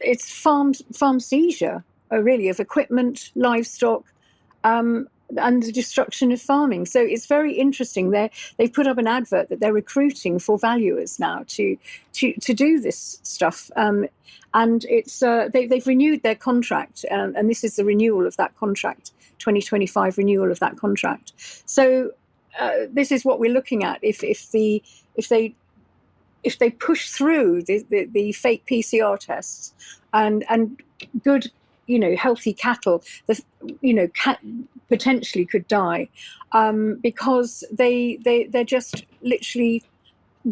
it's farm seizure, really, of equipment, livestock, and the destruction of farming. So it's very interesting. They've put up an advert that they're recruiting for valuers now to do this stuff. And it's they've renewed their contract, and this is the renewal of that contract, 2025 renewal of that contract. So this is what we're looking at. If they push through the fake PCR tests and good, healthy cattle, potentially could die because they're just literally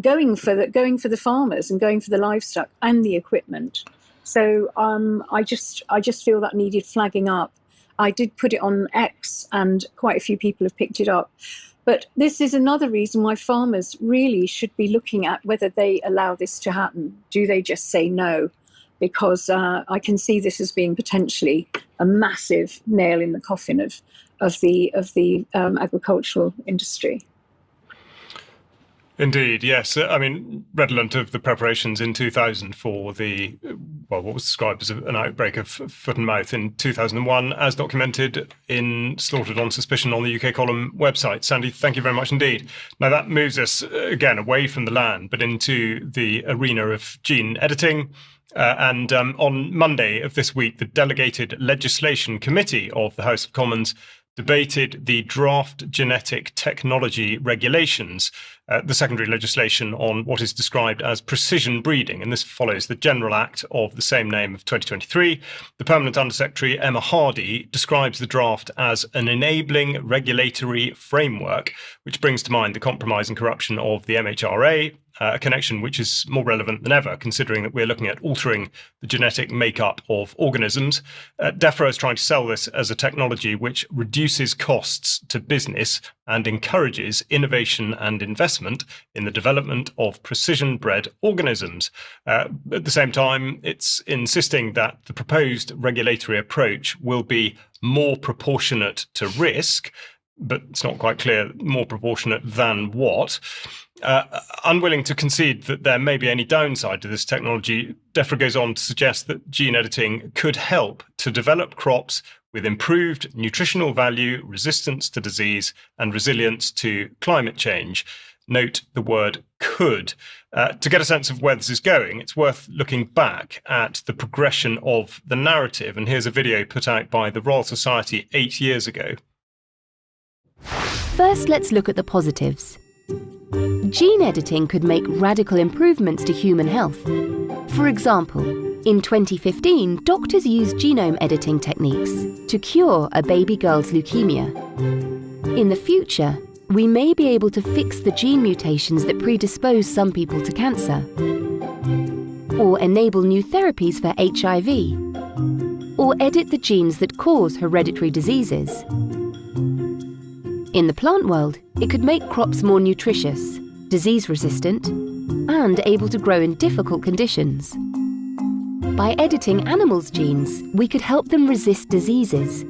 going for the farmers and going for the livestock and the equipment. So I just feel that needed flagging up. I did put it on X, and quite a few people have picked it up. But this is another reason why farmers really should be looking at whether they allow this to happen. Do they just say no? Because I can see this as being potentially a massive nail in the coffin of the agricultural industry. Indeed, yes. I mean, redolent of the preparations in 2000 for what was described as an outbreak of foot and mouth in 2001, as documented in Slaughtered on Suspicion on the UK Column website. Sandi, thank you very much indeed. Now, that moves us, again, away from the land, but into the arena of gene editing. And on Monday of this week, the Delegated Legislation Committee of the House of Commons debated the draft genetic technology regulations, the secondary legislation on what is described as precision breeding. And this follows the General Act of the same name of 2023. The Permanent Undersecretary, Emma Hardy, describes the draft as an enabling regulatory framework, which brings to mind the compromise and corruption of the MHRA a connection which is more relevant than ever, considering that we're looking at altering the genetic makeup of organisms. DEFRA is trying to sell this as a technology which reduces costs to business and encourages innovation and investment in the development of precision-bred organisms. At the same time, it's insisting that the proposed regulatory approach will be more proportionate to risk, but it's not quite clear more proportionate than what. Unwilling to concede that there may be any downside to this technology, DEFRA goes on to suggest that gene editing could help to develop crops with improved nutritional value, resistance to disease, and resilience to climate change. Note the word could. To get a sense of where this is going, it's worth looking back at the progression of the narrative. And here's a video put out by the Royal Society 8 years ago. First, let's look at the positives. Gene editing could make radical improvements to human health. For example, in 2015, doctors used genome editing techniques to cure a baby girl's leukemia. In the future, we may be able to fix the gene mutations that predispose some people to cancer, or enable new therapies for HIV, or edit the genes that cause hereditary diseases. In the plant world, it could make crops more nutritious, disease-resistant, and able to grow in difficult conditions. By editing animals' genes, we could help them resist diseases.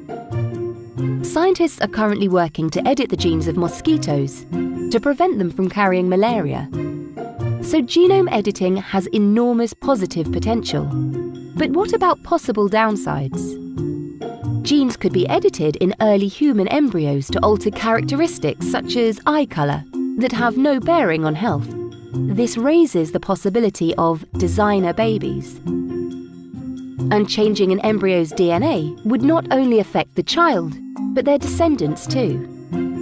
Scientists are currently working to edit the genes of mosquitoes to prevent them from carrying malaria. So genome editing has enormous positive potential. But what about possible downsides? Genes could be edited in early human embryos to alter characteristics such as eye colour that have no bearing on health. This raises the possibility of designer babies. And changing an embryo's DNA would not only affect the child, but their descendants too.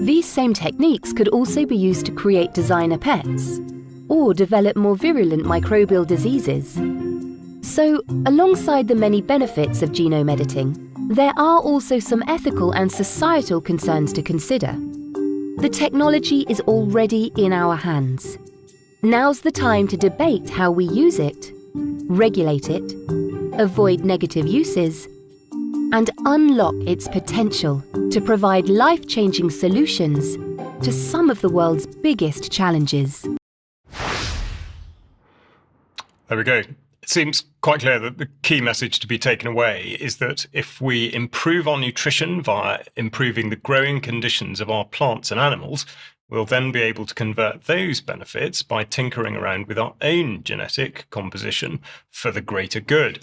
These same techniques could also be used to create designer pets or develop more virulent microbial diseases. So, alongside the many benefits of genome editing, there are also some ethical and societal concerns to consider. The technology is already in our hands. Now's the time to debate how we use it, regulate it, avoid negative uses, and unlock its potential to provide life-changing solutions to some of the world's biggest challenges. There we go. It seems quite clear that the key message to be taken away is that if we improve our nutrition via improving the growing conditions of our plants and animals, we'll then be able to convert those benefits by tinkering around with our own genetic composition for the greater good.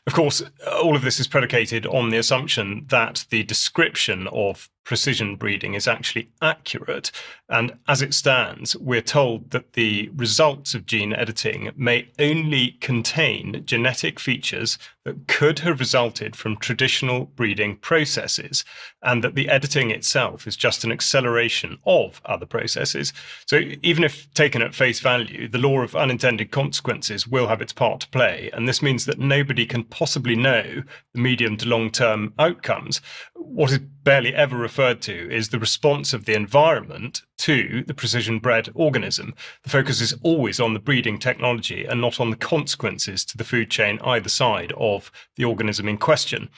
Of course, all of this is predicated on the assumption that the description of precision breeding is actually accurate. And as it stands, we're told that the results of gene editing may only contain genetic features that could have resulted from traditional breeding processes, and that the editing itself is just an acceleration of other processes. So even if taken at face value, the law of unintended consequences will have its part to play, and this means that nobody can possibly know the medium to long-term outcomes. What is barely ever referred to is the response of the environment to the precision-bred organism. The focus is always on the breeding technology and not on the consequences to the food chain either side of the organism in question.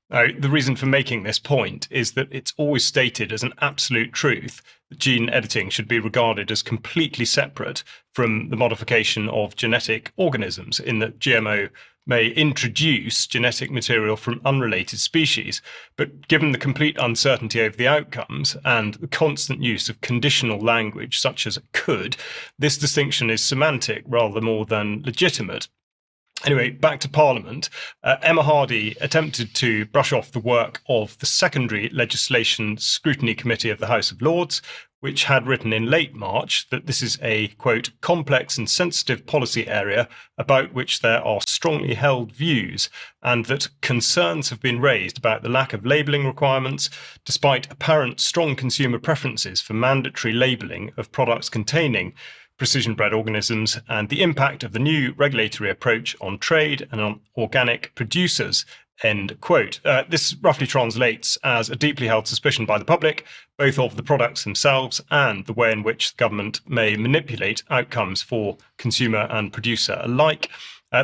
Now, the reason for making this point is that it's always stated as an absolute truth that gene editing should be regarded as completely separate from the modification of genetic organisms, in that GMO may introduce genetic material from unrelated species, but given the complete uncertainty over the outcomes and the constant use of conditional language such as could, this distinction is semantic rather more than legitimate. Anyway, back to Parliament. Emma Hardy attempted to brush off the work of the Secondary Legislation Scrutiny Committee of the House of Lords, which had written in late March that this is a, quote, complex and sensitive policy area about which there are strongly held views, and that concerns have been raised about the lack of labelling requirements, despite apparent strong consumer preferences for mandatory labelling of products containing precision-bred organisms, and the impact of the new regulatory approach on trade and on organic producers, End quote. This roughly translates as a deeply held suspicion by the public, both of the products themselves and the way in which the government may manipulate outcomes for consumer and producer alike.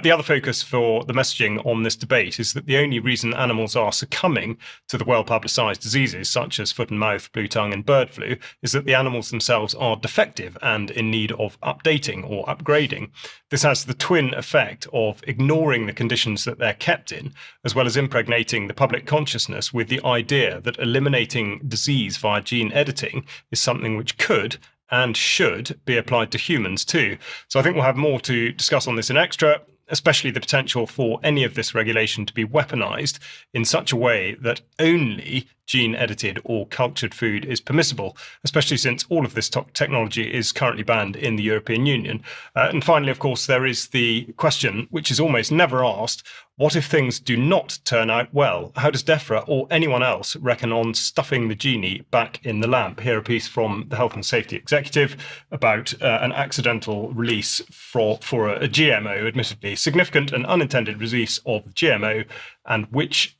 The other focus for the messaging on this debate is that the only reason animals are succumbing to the well-publicised diseases such as foot and mouth, blue tongue and bird flu is that the animals themselves are defective and in need of updating or upgrading. This has the twin effect of ignoring the conditions that they're kept in, as well as impregnating the public consciousness with the idea that eliminating disease via gene editing is something which could and should be applied to humans too. So I think we'll have more to discuss on this in Extra, especially the potential for any of this regulation to be weaponized in such a way that only gene-edited or cultured food is permissible, especially since all of this technology is currently banned in the European Union. And finally, of course, there is the question, which is almost never asked, what if things do not turn out well? How does DEFRA or anyone else reckon on stuffing the genie back in the lamp? Here a piece from the Health and Safety Executive about an accidental release for a GMO, admittedly significant and unintended release of GMO, and which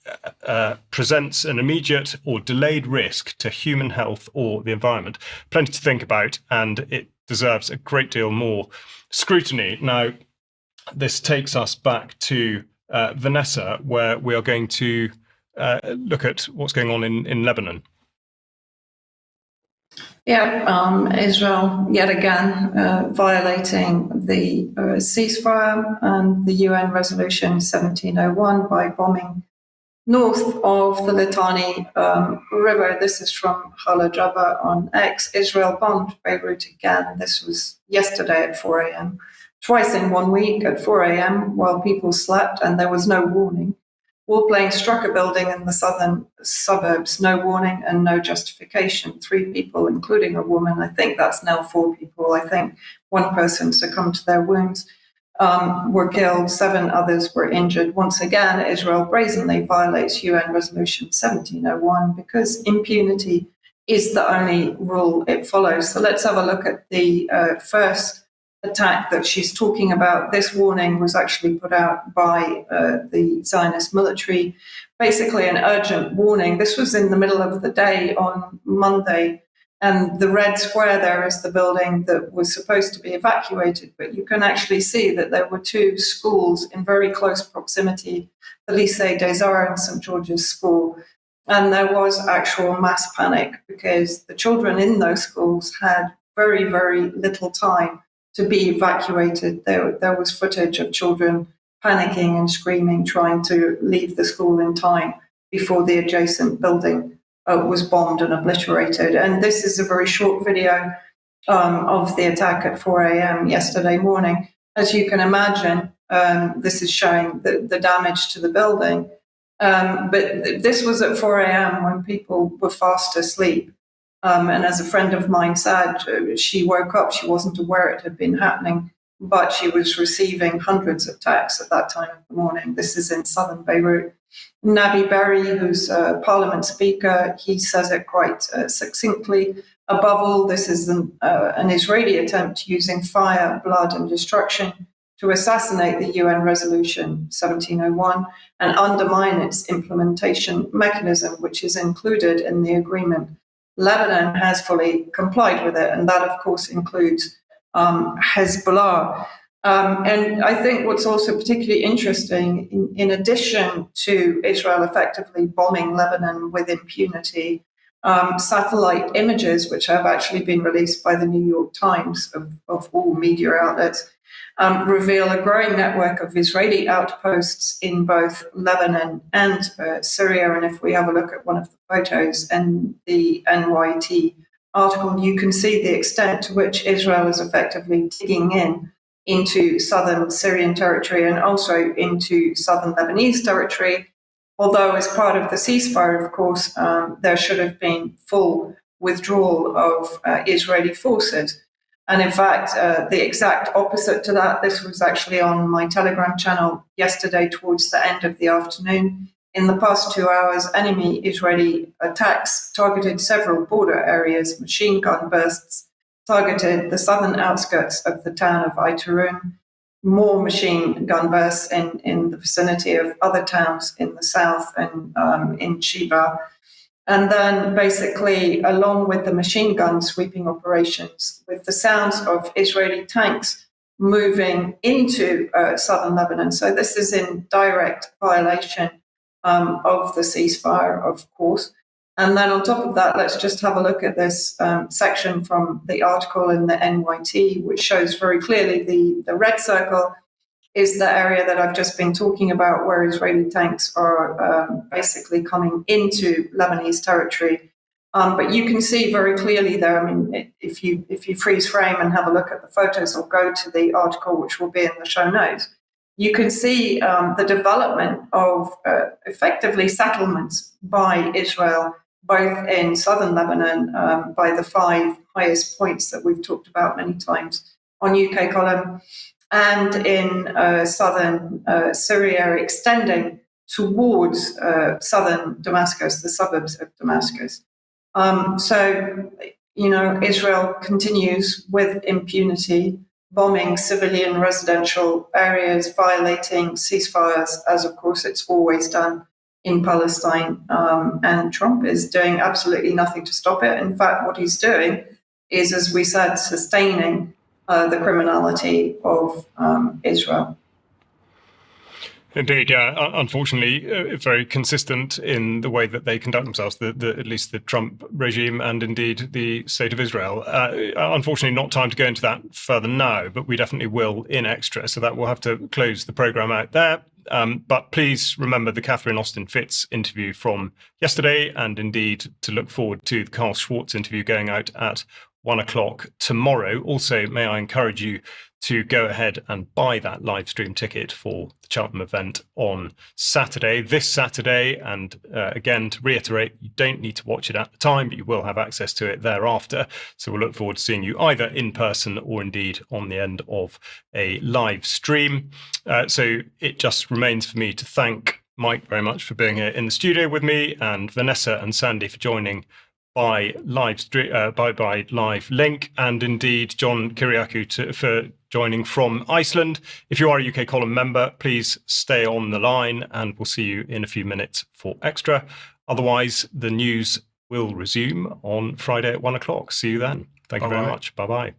presents an immediate or delayed risk to human health or the environment. Plenty to think about, and it deserves a great deal more scrutiny. Now, this takes us back to Vanessa, where we are going to look at what's going on in Lebanon. Yeah, Israel yet again violating the ceasefire and the UN resolution 1701 by bombing north of the Litani River. This is from Halajaba on X. Israel bombed Beirut again. This was yesterday at 4 a.m. Twice in 1 week at 4 a.m. while people slept and there was no warning. Warplanes struck a building in the southern suburbs, no warning and no justification. 3 people, including a woman, I think that's now 4 people, I think one person succumbed to their wounds, were killed, 7 others were injured. Once again, Israel brazenly violates UN Resolution 1701 because impunity is the only rule it follows. So let's have a look at the first attack that she's talking about. This warning was actually put out by the Zionist military, basically an urgent warning. This was in the middle of the day on Monday, and the red square there is the building that was supposed to be evacuated, but you can actually see that there were 2 schools in very close proximity, the Lycée des Arts and St. George's School, and there was actual mass panic because the children in those schools had very, very little time to be evacuated. There was footage of children panicking and screaming, trying to leave the school in time before the adjacent building was bombed and obliterated. And this is a very short video of the attack at 4 a.m. yesterday morning. As you can imagine, this is showing the damage to the building. But this was at 4 a.m. when people were fast asleep. And as a friend of mine said, she woke up, she wasn't aware it had been happening, but she was receiving hundreds of texts at that time of the morning. This is in southern Beirut. Nabi Berri, who's a parliament speaker, he says it quite succinctly. Above all, this is an Israeli attempt using fire, blood, and destruction to assassinate the UN Resolution 1701 and undermine its implementation mechanism, which is included in the agreement. Lebanon has fully complied with it, and that, of course, includes Hezbollah. And I think what's also particularly interesting, in addition to Israel effectively bombing Lebanon with impunity, satellite images, which have actually been released by the New York Times of all media outlets, reveal a growing network of Israeli outposts in both Lebanon and Syria. And if we have a look at one of the photos in the NYT article, you can see the extent to which Israel is effectively digging into southern Syrian territory and also into southern Lebanese territory. Although as part of the ceasefire, of course, there should have been full withdrawal of Israeli forces. And in fact, the exact opposite to that, this was actually on my Telegram channel yesterday towards the end of the afternoon. In the past 2 hours, enemy Israeli attacks targeted several border areas. Machine gun bursts targeted the southern outskirts of the town of Aitarun. more machine gun bursts in the vicinity of other towns in the south and in Chiba. And then basically, along with the machine gun sweeping operations, with the sounds of Israeli tanks moving into southern Lebanon. So this is in direct violation of the ceasefire, of course. And then on top of that, let's just have a look at this section from the article in the NYT, which shows very clearly the red circle is the area that I've just been talking about, where Israeli tanks are basically coming into Lebanese territory. But you can see very clearly there, I mean, if you freeze frame and have a look at the photos or go to the article, which will be in the show notes, you can see the development of effectively settlements by Israel, both in southern Lebanon, by the 5 highest points that we've talked about many times on UK column, and in southern Syria, extending towards southern Damascus, the suburbs of Damascus. So, Israel continues with impunity, bombing civilian residential areas, violating ceasefires, as of course it's always done in Palestine. And Trump is doing absolutely nothing to stop it. In fact, what he's doing is, as we said, sustaining the criminality of Israel. Indeed, yeah. Unfortunately, very consistent in the way that they conduct themselves, at least the Trump regime and indeed the state of Israel. Unfortunately, not time to go into that further now, but we definitely will in extra, so that we'll have to close the programme out there. But please remember the Catherine Austin Fitz interview from yesterday, and indeed to look forward to the Carl Schwartz interview going out at 1 o'clock tomorrow. Also, may I encourage you to go ahead and buy that live stream ticket for the Cheltenham event on Saturday, this Saturday. And again, to reiterate, you don't need to watch it at the time, but you will have access to it thereafter. So we'll look forward to seeing you either in person or indeed on the end of a live stream. So it just remains for me to thank Mike very much for being here in the studio with me, and Vanessa and Sandi for joining by live link, and indeed John Kiriakou for joining from Iceland. If you are a UK column member, please stay on the line and we'll see you in a few minutes for extra. Otherwise, the news will resume on Friday at 1 o'clock. See you then. Thank you very much. Bye-bye.